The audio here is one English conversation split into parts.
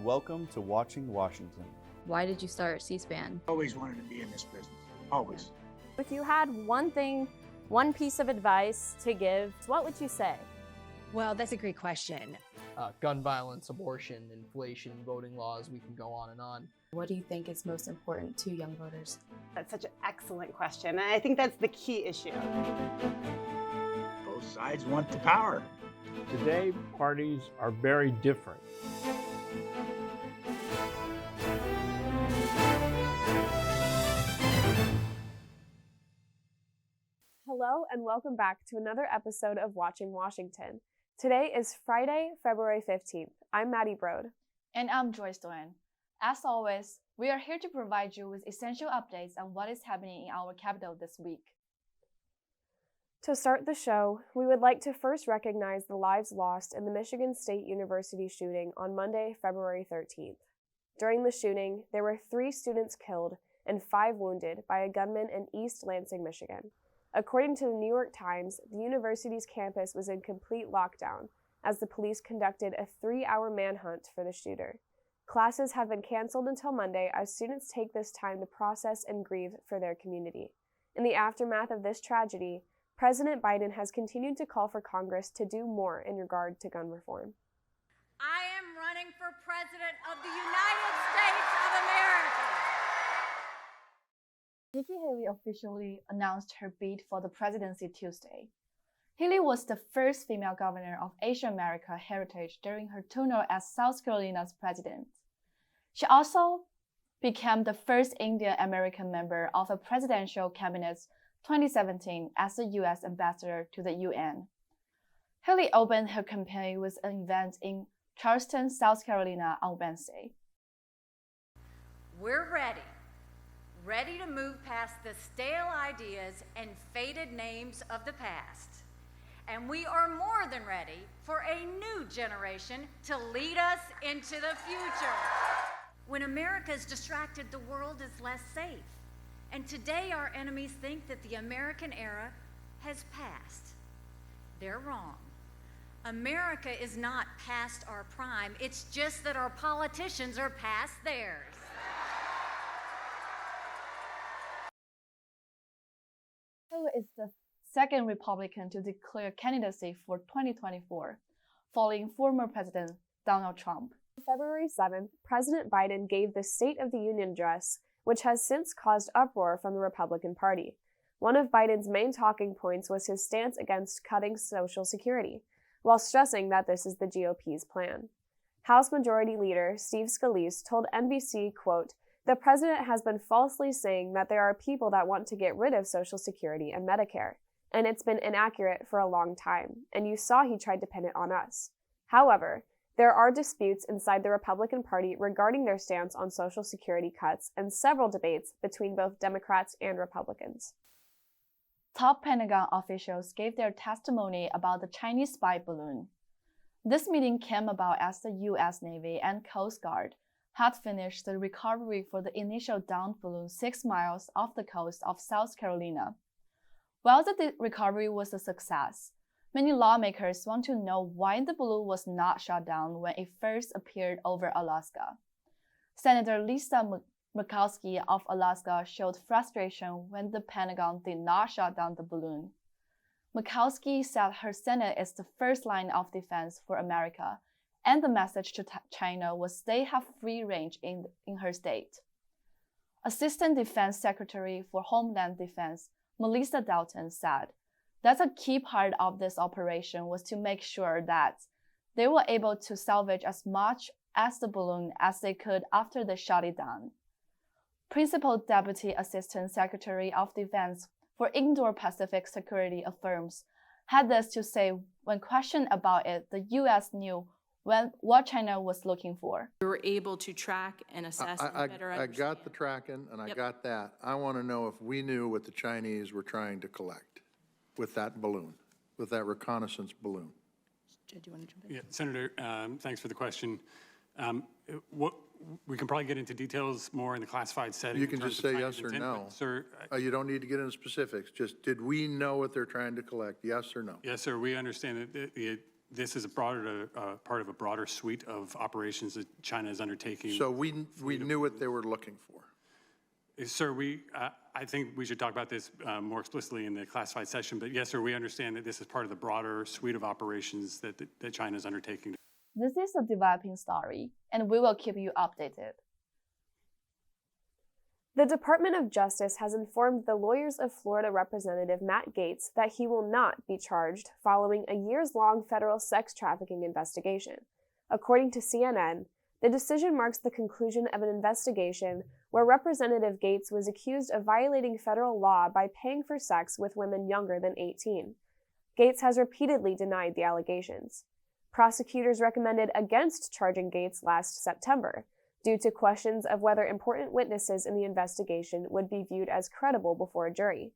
and welcome to Watching Washington. Why did you start C-SPAN? Always wanted to be in this business, always. If you had one piece of advice to give, what would you say? Well, that's a great question. Gun violence, abortion, inflation, voting laws, we can go on and on. What do you think is most important to young voters? That's such an excellent question, and I think that's the key issue. Both sides want the power. Today, parties are very different. Hello and welcome back to another episode of Watching Washington. Today is Friday, February 15th. I'm Maddie Brode. And I'm Joyce Doan. As always, we are here to provide you with essential updates on what is happening in our capital this week. To start the show, we would like to first recognize the lives lost in the Michigan State University shooting on Monday, February 13th. During the shooting, there were 3 students killed and 5 wounded by a gunman in East Lansing, Michigan. According to the New York Times, the university's campus was in complete lockdown as the police conducted a 3-hour manhunt for the shooter. Classes have been canceled until Monday as students take this time to process and grieve for their community. In the aftermath of this tragedy, President Biden has continued to call for Congress to do more in regard to gun reform. I am running for President of the United States of America. Nikki Haley officially announced her bid for the presidency Tuesday. Haley was the first female governor of Asian American heritage during her tenure as South Carolina's president. She also became the first Indian American member of a presidential cabinet's 2017 as the U.S. ambassador to the UN. Haley opened her campaign with an event in Charleston, South Carolina on Wednesday. We're ready to move past the stale ideas and faded names of the past. And we are more than ready for a new generation to lead us into the future. When America is distracted, the world is less safe. And today our enemies think that the American era has passed. They're wrong. America is not past our prime. It's just that our politicians are past theirs. Haley is the second Republican to declare candidacy for 2024, following former President Donald Trump. On February 7th, President Biden gave the State of the Union address, which has since caused uproar from the Republican Party. One of Biden's main talking points was his stance against cutting Social Security, while stressing that this is the GOP's plan. House Majority Leader Steve Scalise told NBC, quote, "The president has been falsely saying that there are people that want to get rid of Social Security and Medicare, and it's been inaccurate for a long time, and you saw he tried to pin it on us. However, there are disputes inside the Republican Party regarding their stance on Social Security cuts and several debates between both Democrats and Republicans." Top Pentagon officials gave their testimony about the Chinese spy balloon. This meeting came about as the U.S. Navy and Coast Guard had finished the recovery for the initial downed balloon 6 miles off the coast of South Carolina. While the recovery was a success, many lawmakers want to know why the balloon was not shot down when it first appeared over Alaska. Senator Lisa Murkowski of Alaska showed frustration when the Pentagon did not shut down the balloon. Murkowski said her Senate is the first line of defense for America, and the message to China was they have free range in her state. Assistant Defense Secretary for Homeland Defense Melissa Dalton said, "That's a key part of this operation was to make sure that they were able to salvage as much as the balloon as they could after they shot it down." Principal Deputy Assistant Secretary of Defense for Indo-Pacific Security affirms had this to say when questioned about it, the U.S. knew what China was looking for. We were able to track and assess and better understand. I got the tracking and I got that. I want to know if we knew what the Chinese were trying to collect with that balloon, with that reconnaissance balloon. Do you want to jump in? Yeah, Senator, thanks for the question. We can probably get into details more in the classified setting. You can just say yes or no. Sir, you don't need to get into specifics. Just did we know what they're trying to collect? Yes or no? Yes, sir. We understand that this is a broader, part of a broader suite of operations that China is undertaking. So we knew what they were looking for. Sir, I think we should talk about this more explicitly in the classified session, but yes, sir, we understand that this is part of the broader suite of operations that China is undertaking. This is a developing story, and we will keep you updated. The Department of Justice has informed the lawyers of Florida Representative Matt Gaetz that he will not be charged following a years-long federal sex trafficking investigation. According to CNN, the decision marks the conclusion of an investigation where Representative Gaetz was accused of violating federal law by paying for sex with women younger than 18. Gaetz has repeatedly denied the allegations. Prosecutors recommended against charging Gaetz last September, due to questions of whether important witnesses in the investigation would be viewed as credible before a jury.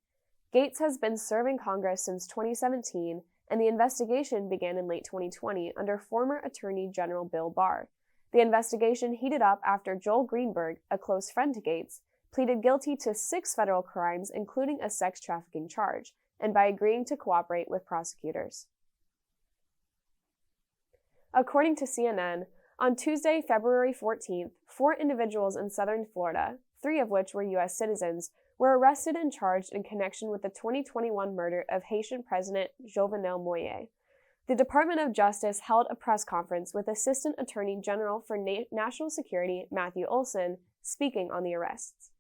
Gaetz has been serving Congress since 2017, and the investigation began in late 2020 under former Attorney General Bill Barr. The investigation heated up after Joel Greenberg, a close friend to Gaetz, pleaded guilty to 6 federal crimes, including a sex trafficking charge, and by agreeing to cooperate with prosecutors. According to CNN, on Tuesday, February 14th, 4 individuals in southern Florida, 3 of which were U.S. citizens, were arrested and charged in connection with the 2021 murder of Haitian President Jovenel Moïse. The Department of Justice held a press conference with Assistant Attorney General for National Security Matthew Olson speaking on the arrests.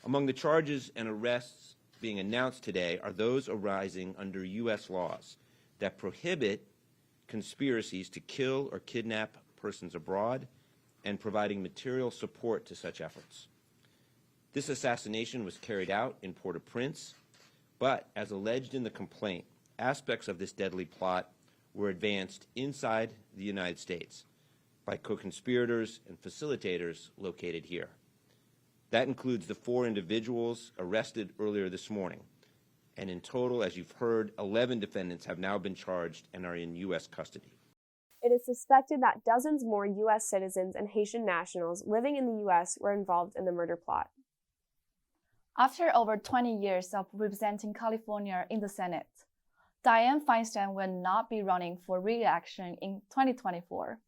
Among the charges and arrests being announced today are those arising under U.S. laws that prohibit conspiracies to kill or kidnap persons abroad and providing material support to such efforts. This assassination was carried out in Port-au-Prince, but as alleged in the complaint, aspects of this deadly plot were advanced inside the United States by co-conspirators and facilitators located here. That includes the 4 individuals arrested earlier this morning. And in total, as you've heard, 11 defendants have now been charged and are in U.S. custody. It is suspected that dozens more U.S. citizens and Haitian nationals living in the U.S. were involved in the murder plot. After over 20 years of representing California in the Senate, Dianne Feinstein will not be running for re-election in 2024.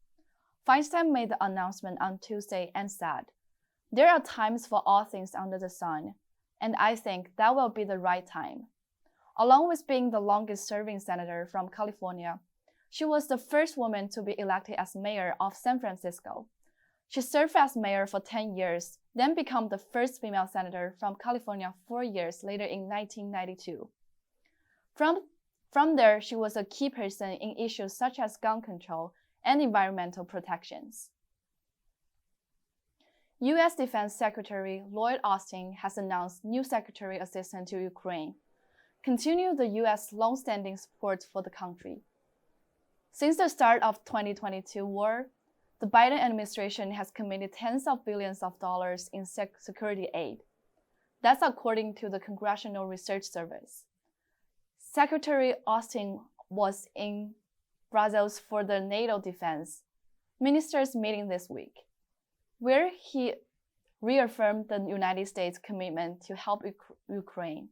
Feinstein made the announcement on Tuesday and said, "There are times for all things under the sun, and I think that will be the right time." Along with being the longest-serving senator from California, she was the first woman to be elected as mayor of San Francisco. She served as mayor for 10 years, then became the first female senator from California 4 years later in 1992. From there, she was a key person in issues such as gun control and environmental protections. U.S. Defense Secretary Lloyd Austin has announced new Secretary Assistant to Ukraine, continue the U.S. long-standing support for the country. Since the start of 2022 war, the Biden administration has committed tens of billions of dollars in security aid. That's according to the Congressional Research Service. Secretary Austin was in Brussels for the NATO defense ministers meeting this week, where he reaffirmed the United States' commitment to help Ukraine.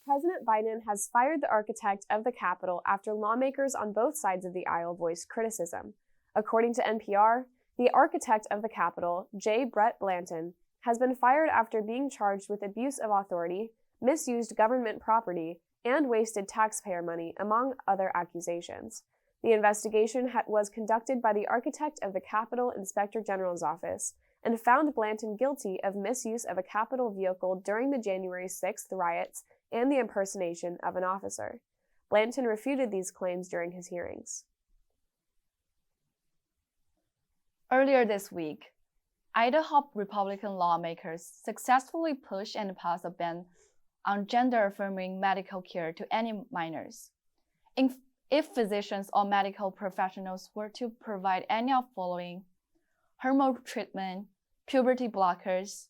President Biden has fired the architect of the Capitol after lawmakers on both sides of the aisle voiced criticism. According to NPR, the architect of the Capitol, J. Brett Blanton, has been fired after being charged with abuse of authority, misused government property, and wasted taxpayer money, among other accusations. The investigation was conducted by the architect of the Capitol Inspector General's office and found Blanton guilty of misuse of a Capitol vehicle during the January 6th riots and the impersonation of an officer. Blanton refuted these claims during his hearings. Earlier this week, Idaho Republican lawmakers successfully pushed and passed a ban on gender-affirming medical care to any minors. If physicians or medical professionals were to provide any of the following: hormone treatment, puberty blockers,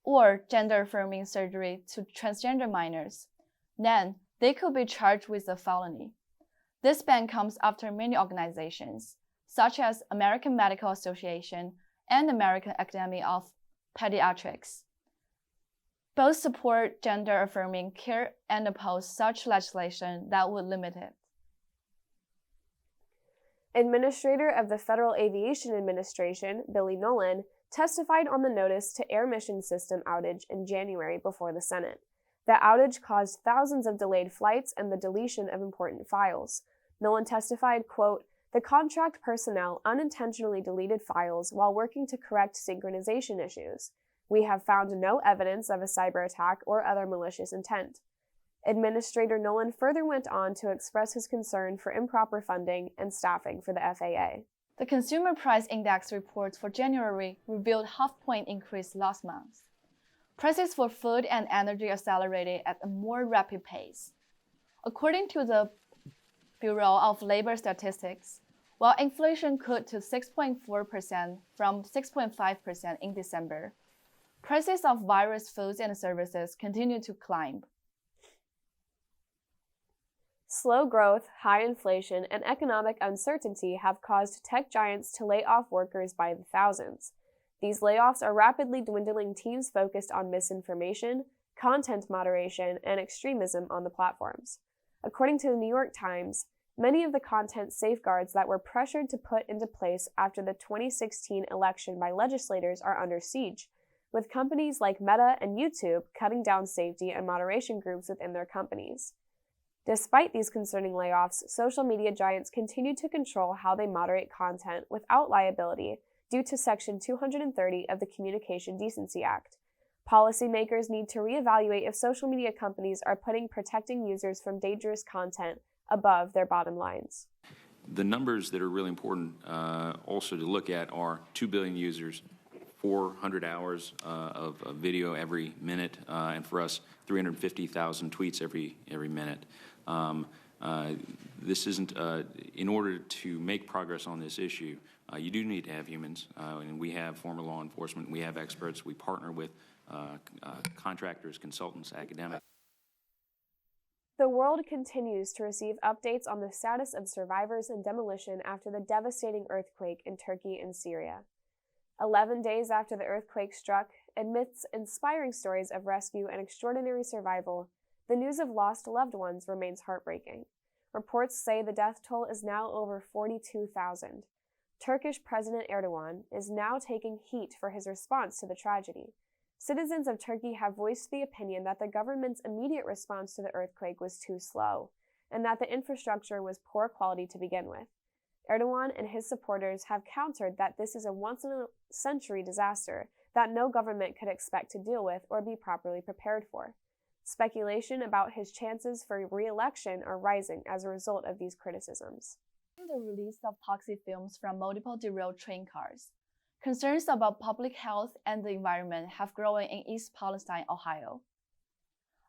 or gender-affirming surgery to transgender minors, then they could be charged with a felony. This ban comes after many organizations, such as American Medical Association and American Academy of Pediatrics, both support gender-affirming care and oppose such legislation that would limit it. Administrator of the Federal Aviation Administration, Billy Nolan, testified on the notice to air mission system outage in January before the Senate. The outage caused thousands of delayed flights and the deletion of important files. Nolan testified, quote, "The contract personnel unintentionally deleted files while working to correct synchronization issues. We have found no evidence of a cyber attack or other malicious intent." Administrator Nolan further went on to express his concern for improper funding and staffing for the FAA. The Consumer Price Index reports for January revealed half-point increase last month. Prices for food and energy accelerated at a more rapid pace. According to the Bureau of Labor Statistics, while inflation cooled to 6.4% from 6.5% in December, prices of various foods and services continue to climb. Slow growth, high inflation, and economic uncertainty have caused tech giants to lay off workers by the thousands. These layoffs are rapidly dwindling teams focused on misinformation, content moderation, and extremism on the platforms. According to the New York Times, many of the content safeguards that were pressured to put into place after the 2016 election by legislators are under siege, with companies like Meta and YouTube cutting down safety and moderation groups within their companies. Despite these concerning layoffs, social media giants continue to control how they moderate content without liability due to Section 230 of the Communication Decency Act. Policymakers need to reevaluate if social media companies are putting protecting users from dangerous content above their bottom lines. The numbers that are really important also to look at are 2 billion users, 400 hours of video every minute, and for us, 350,000 tweets every minute. This isn't, in order to make progress on this issue, you do need to have humans, and we have former law enforcement, we have experts, we partner with contractors, consultants, academics. The world continues to receive updates on the status of survivors and demolition after the devastating earthquake in Turkey and Syria. 11 days after the earthquake struck, amidst inspiring stories of rescue and extraordinary survival, the news of lost loved ones remains heartbreaking. Reports say the death toll is now over 42,000. Turkish President Erdogan is now taking heat for his response to the tragedy. Citizens of Turkey have voiced the opinion that the government's immediate response to the earthquake was too slow, and that the infrastructure was poor quality to begin with. Erdogan and his supporters have countered that this is a once-in-a-century disaster that no government could expect to deal with or be properly prepared for. Speculation about his chances for re-election are rising as a result of these criticisms. The release of toxic fumes from multiple derailed train cars, concerns about public health and the environment have grown in East Palestine, Ohio.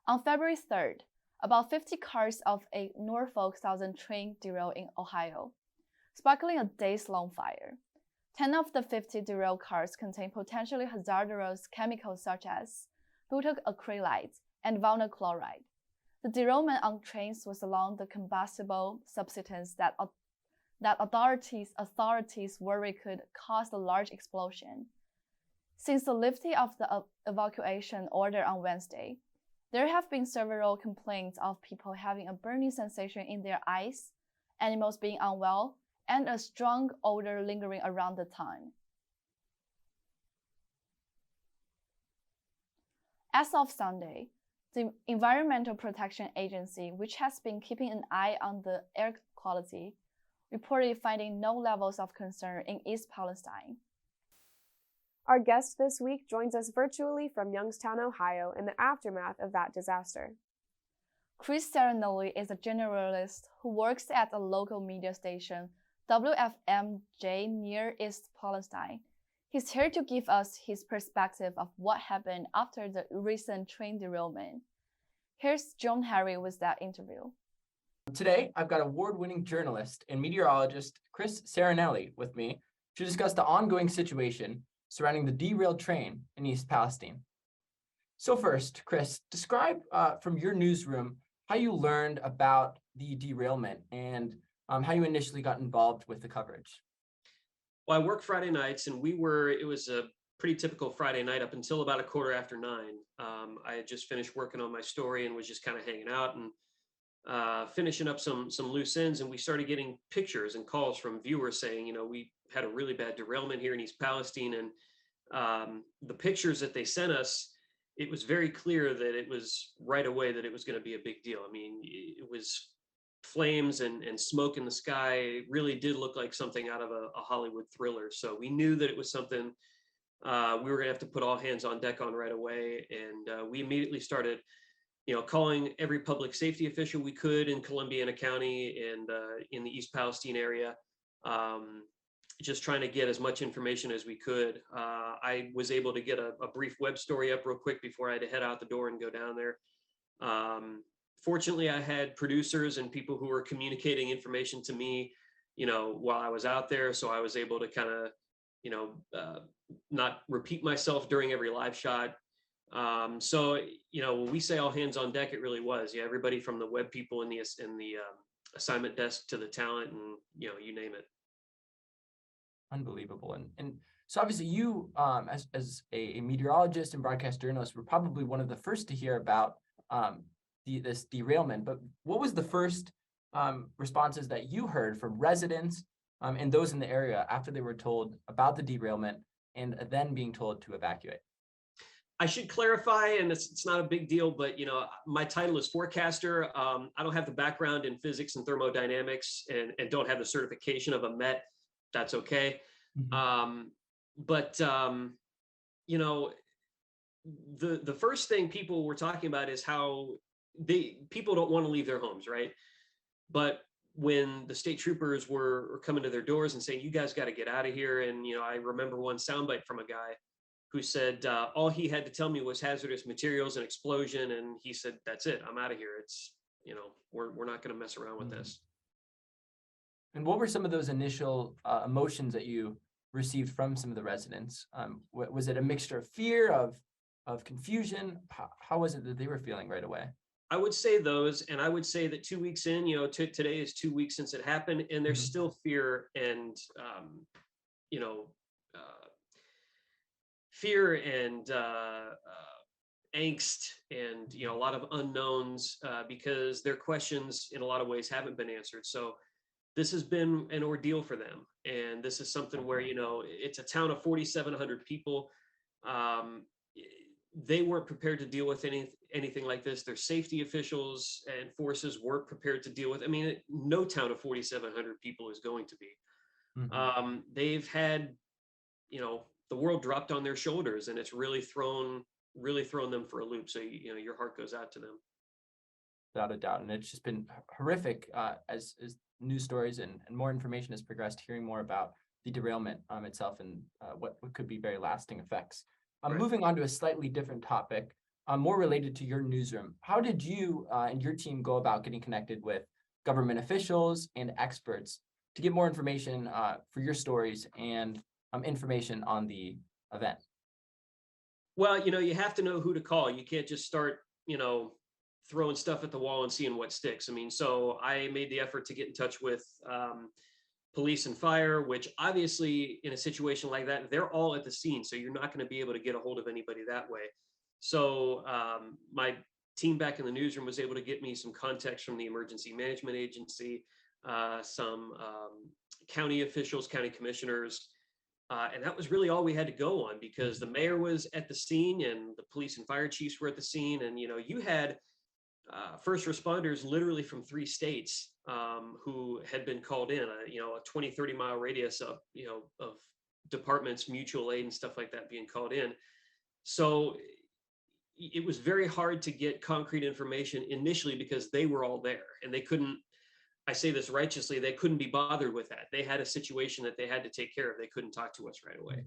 On February 3rd, about 50 cars of a Norfolk Southern train derailed in Ohio, sparkling a days-long fire. 10 of the 50 derailed cars contain potentially hazardous chemicals such as butyl acrylate and vinyl chloride. The derailment on trains was along the combustible substance that authorities worry could cause a large explosion. Since the lifting of the evacuation order on Wednesday, there have been several complaints of people having a burning sensation in their eyes, animals being unwell, and a strong odor lingering around the town. As of Sunday, the Environmental Protection Agency, which has been keeping an eye on the air quality, reported finding no levels of concern in East Palestine. Our guest this week joins us virtually from Youngstown, Ohio, in the aftermath of that disaster. Chris Serenelli is a journalist who works at a local media station, WFMJ, near East Palestine. He's here to give us his perspective of what happened after the recent train derailment. Here's John Harry with that interview. Today, I've got award-winning journalist and meteorologist Chris Serenelli with me to discuss the ongoing situation surrounding the derailed train in East Palestine. So first, Chris, describe from your newsroom how you learned about the derailment and how you initially got involved with the coverage. Well, I work Friday nights, and it was a pretty typical Friday night up until about 9:15. I had just finished working on my story and was just kind of hanging out, and finishing up some loose ends, and we started getting pictures and calls from viewers saying, we had a really bad derailment here in East Palestine, and the pictures that they sent us, it was very clear that it was right away that it was going to be a big deal. I mean, it was flames and smoke in the sky. It really did look like something out of a Hollywood thriller. So we knew that it was something we were going to have to put all hands on deck on right away. And we immediately started, calling every public safety official we could in Columbiana County and in the East Palestine area, just trying to get as much information as we could. I was able to get a brief web story up real quick before I had to head out the door and go down there. Fortunately, I had producers and people who were communicating information to me, while I was out there. So I was able to kind of, not repeat myself during every live shot. So, when we say all hands on deck, it really was. Yeah, everybody from the web people in the assignment desk to the talent, and you name it. Unbelievable. And so obviously you, as a meteorologist and broadcast journalist, were probably one of the first to hear about this derailment. But what was the first responses that you heard from residents and those in the area after they were told about the derailment and then being told to evacuate? I should clarify, and it's not a big deal, but my title is forecaster. I don't have the background in physics and thermodynamics, and don't have the certification of a MET. That's okay. Mm-hmm. But the first thing people were talking about is how people don't want to leave their homes, right? But when the state troopers were coming to their doors and saying, "You guys got to get out of here," and I remember one soundbite from a guy who said all he had to tell me was hazardous materials and explosion, and he said, "That's it. I'm out of here. It's we're not going to mess around with this." And what were some of those initial emotions that you received from some of the residents? Was it a mixture of fear, of confusion? How was it that they were feeling right away? I would say those, and I would say that 2 weeks in, today is 2 weeks since it happened, and there's still fear and, fear and angst and, a lot of unknowns because their questions in a lot of ways haven't been answered. So this has been an ordeal for them. And this is something where, it's a town of 4,700 people. They weren't prepared to deal with anything like this. Their safety officials and forces weren't prepared to deal with. I mean, no town of 4,700 people is going to be. Mm-hmm. They've had, the world dropped on their shoulders, and it's really thrown them for a loop. So, your heart goes out to them. Without a doubt. And it's just been horrific as news stories and more information has progressed, hearing more about the derailment itself and what could be very lasting effects. Right. Moving on to a slightly different topic, more related to your newsroom. How did you and your team go about getting connected with government officials and experts to get more information for your stories and information on the event? Well, you have to know who to call. You can't just start, throwing stuff at the wall and seeing what sticks. I mean, so I made the effort to get in touch with police and fire, which obviously in a situation like that, they're all at the scene. So you're not going to be able to get a hold of anybody that way. So my team back in the newsroom was able to get me some context from the Emergency Management Agency, some county officials, county commissioners. And that was really all we had to go on, because the mayor was at the scene and the police and fire chiefs were at the scene. And, you had first responders literally from 3 states who had been called in, a 20-30 mile radius of departments, mutual aid and stuff like that being called in. So it was very hard to get concrete information initially because they were all there and they couldn't, I say this righteously, they couldn't be bothered with that. They had a situation that they had to take care of. They couldn't talk to us right away.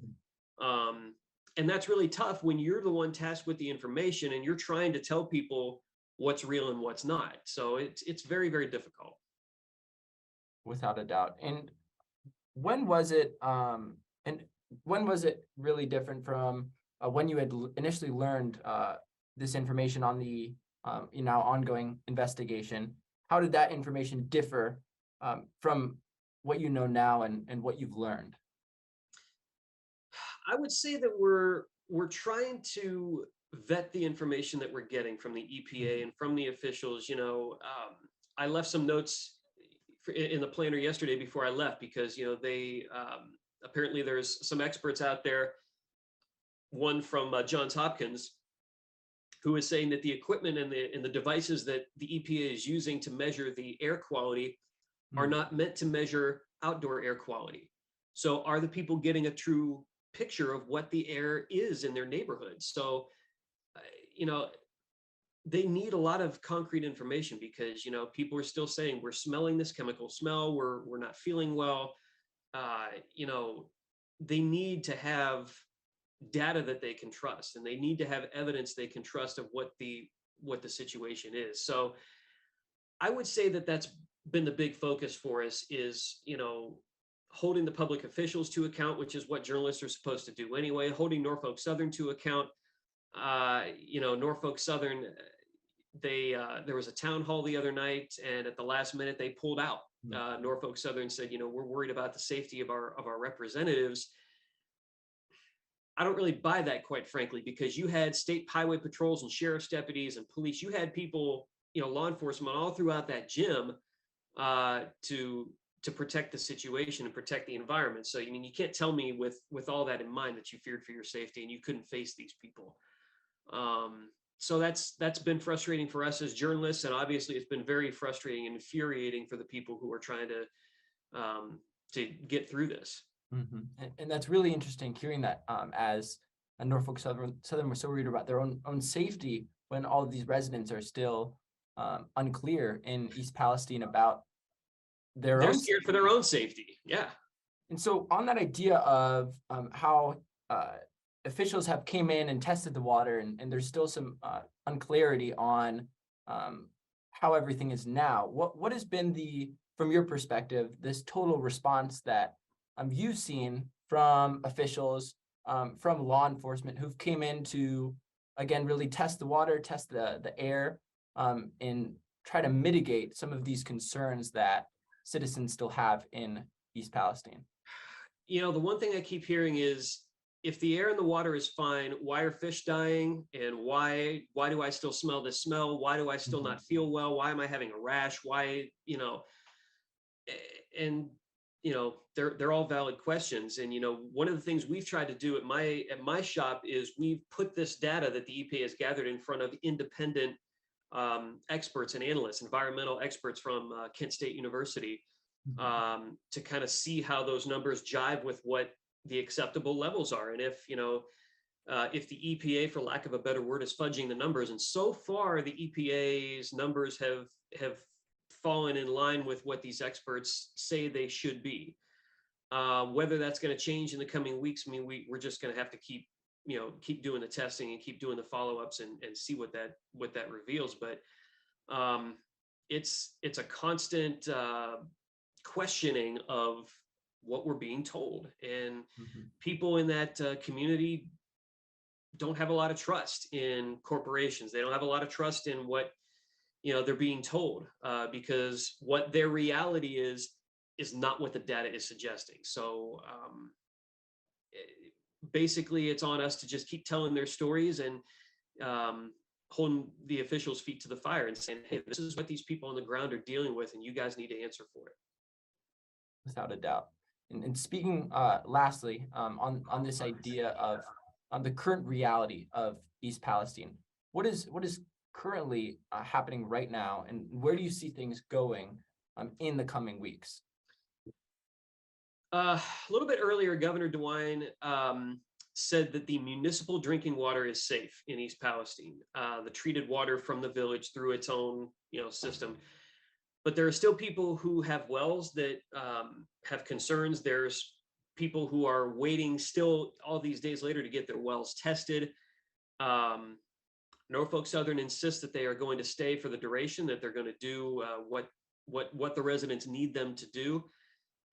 Mm-hmm. And that's really tough when you're the one tasked with the information and you're trying to tell people what's real and what's not. So it's very, very difficult. Without a doubt. And when was it really different from when you had initially learned this information on the ongoing investigation? How did that information differ from what you know now and what you've learned? I would say that we're trying to vet the information that we're getting from the EPA and from the officials. I left some notes in the planner yesterday before I left because, they apparently there's some experts out there, one from Johns Hopkins, who is saying that the equipment and the devices that the EPA is using to measure the air quality are not meant to measure outdoor air quality. So are the people getting a true picture of what the air is in their neighborhood? So, they need a lot of concrete information because, people are still saying we're smelling this chemical smell, we're not feeling well. They need to have data that they can trust, and they need to have evidence they can trust of what the situation is. So I would say that that's been the big focus for us is, holding the public officials to account, which is what journalists are supposed to do anyway, holding Norfolk Southern to account. Norfolk Southern, there was a town hall the other night, and at the last minute they pulled out. Norfolk Southern said, we're worried about the safety of our representatives. I don't really buy that, quite frankly, because you had state highway patrols and sheriff's deputies and police. You had people, law enforcement all throughout that gym to protect the situation and protect the environment. So, you can't tell me with all that in mind that you feared for your safety and you couldn't face these people. So that's been frustrating for us as journalists, and obviously it's been very frustrating and infuriating for the people who are trying to get through this. Mm-hmm. And that's really interesting hearing that as a Norfolk Southern was so worried about their own safety when all of these residents are still unclear in East Palestine about They're own scared safety. for their own safety. Yeah. And so on that idea of how officials have came in and tested the water, and there's still some unclarity on how everything is now. What has been from your perspective, this total response that you've seen from officials, from law enforcement who've came in to, again, really test the water, test the air, and try to mitigate some of these concerns that citizens still have in East Palestine? The one thing I keep hearing is, if the air and the water is fine, why are fish dying? And why do I still smell this smell? Why do I still not feel well? Why am I having a rash? Why, and they're all valid questions. And one of the things we've tried to do at my shop is we've put this data that the EPA has gathered in front of independent experts and analysts, environmental experts from Kent State University, to kind of see how those numbers jive with what the acceptable levels are. And if the EPA, for lack of a better word, is fudging the numbers, and so far the EPA's numbers have fallen in line with what these experts say they should be. Whether that's going to change in the coming weeks, we're just going to have to keep doing the testing and keep doing the follow-ups and see what that reveals. But it's a constant questioning of what we're being told, and people in that community don't have a lot of trust in corporations. They don't have a lot of trust in what they're being told, because what their reality is not what the data is suggesting. So basically it's on us to just keep telling their stories and holding the officials' feet to the fire and saying, hey, this is what these people on the ground are dealing with, and you guys need to answer for it. Without a doubt. And speaking lastly on this idea of the current reality of East Palestine, what is currently happening right now, and where do you see things going in the coming weeks? A little bit earlier, Governor DeWine said that the municipal drinking water is safe in East Palestine, the treated water from the village through its own system. But there are still people who have wells that have concerns. There's people who are waiting still all these days later to get their wells tested. Norfolk Southern insists that they are going to stay for the duration, that they're going to do what the residents need them to do.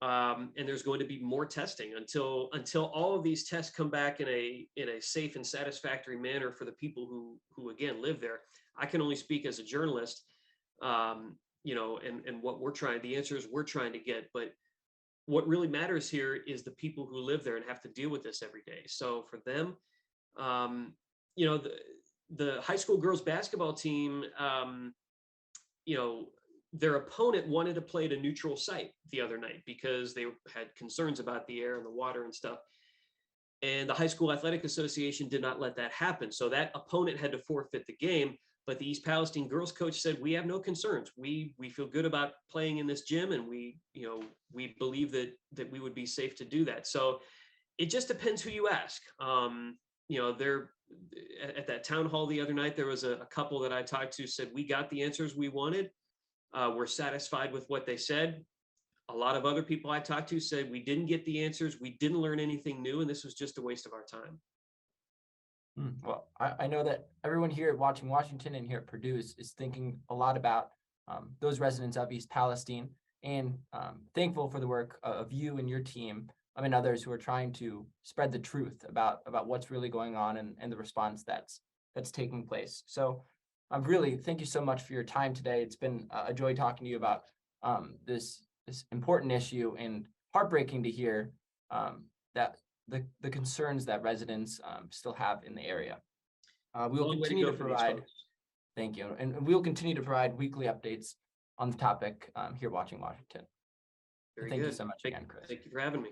And there's going to be more testing until all of these tests come back in a safe and satisfactory manner for the people who again live there. I can only speak as a journalist. And what the answers we're trying to get, but what really matters here is the people who live there and have to deal with this every day. So for them, the high school girls basketball team, their opponent wanted to play at a neutral site the other night because they had concerns about the air and the water and stuff. And the High School Athletic Association did not let that happen. So that opponent had to forfeit the game. But the East Palestine girls coach said, we have no concerns. We feel good about playing in this gym, and we believe that we would be safe to do that. So it just depends who you ask. There at that town hall the other night, there was a couple that I talked to said, we got the answers we wanted. We're satisfied with what they said. A lot of other people I talked to said, we didn't get the answers. We didn't learn anything new. And this was just a waste of our time. Well, I know that everyone here at Watching Washington and here at Purdue is thinking a lot about those residents of East Palestine, and thankful for the work of you and your team and others who are trying to spread the truth about what's really going on and the response that's taking place. So really, thank you so much for your time today. It's been a joy talking to you about this important issue, and heartbreaking to hear that the concerns that residents still have in the area. We will continue to provide, thank you, and we'll continue to provide weekly updates on the topic here Watching Washington. Thank you so much again, Chris. Thank you for having me.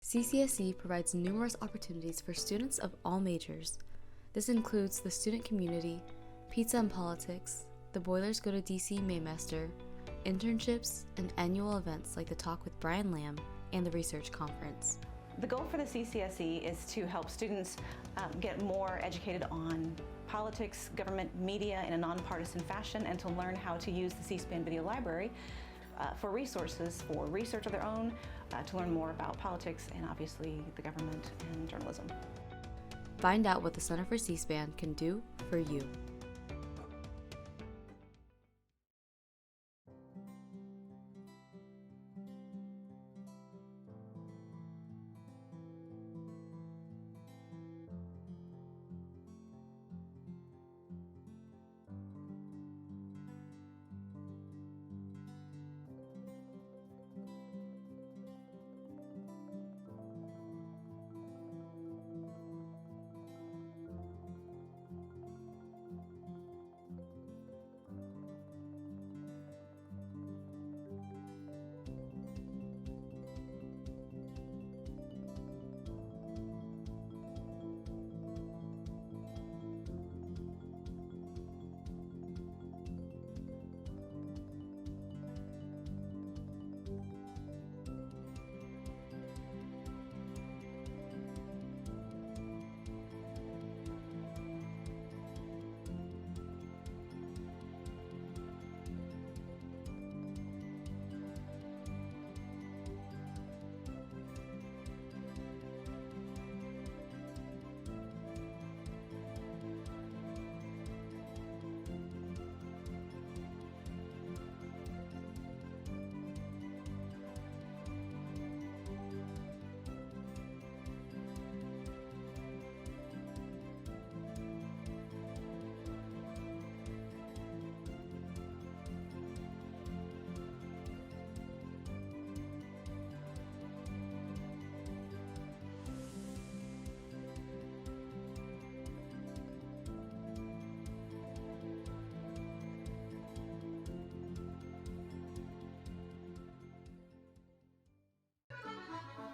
CCSE provides numerous opportunities for students of all majors. This includes the student community, pizza and politics, the Boilers Go to DC Maymester, internships, and annual events like the Talk with Brian Lamb and the Research Conference. The goal for the CCSE is to help students get more educated on politics, government, media in a nonpartisan fashion, and to learn how to use the C-SPAN Video Library for resources, for research of their own, to learn more about politics and obviously the government and journalism. Find out what the Center for C-SPAN can do for you.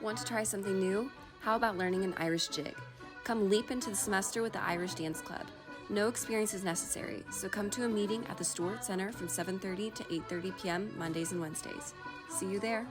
Want to try something new? How about learning an Irish jig? Come leap into the semester with the Irish Dance Club. No experience is necessary, so come to a meeting at the Stewart Center from 7:30 to 8:30 p.m. Mondays and Wednesdays. See you there.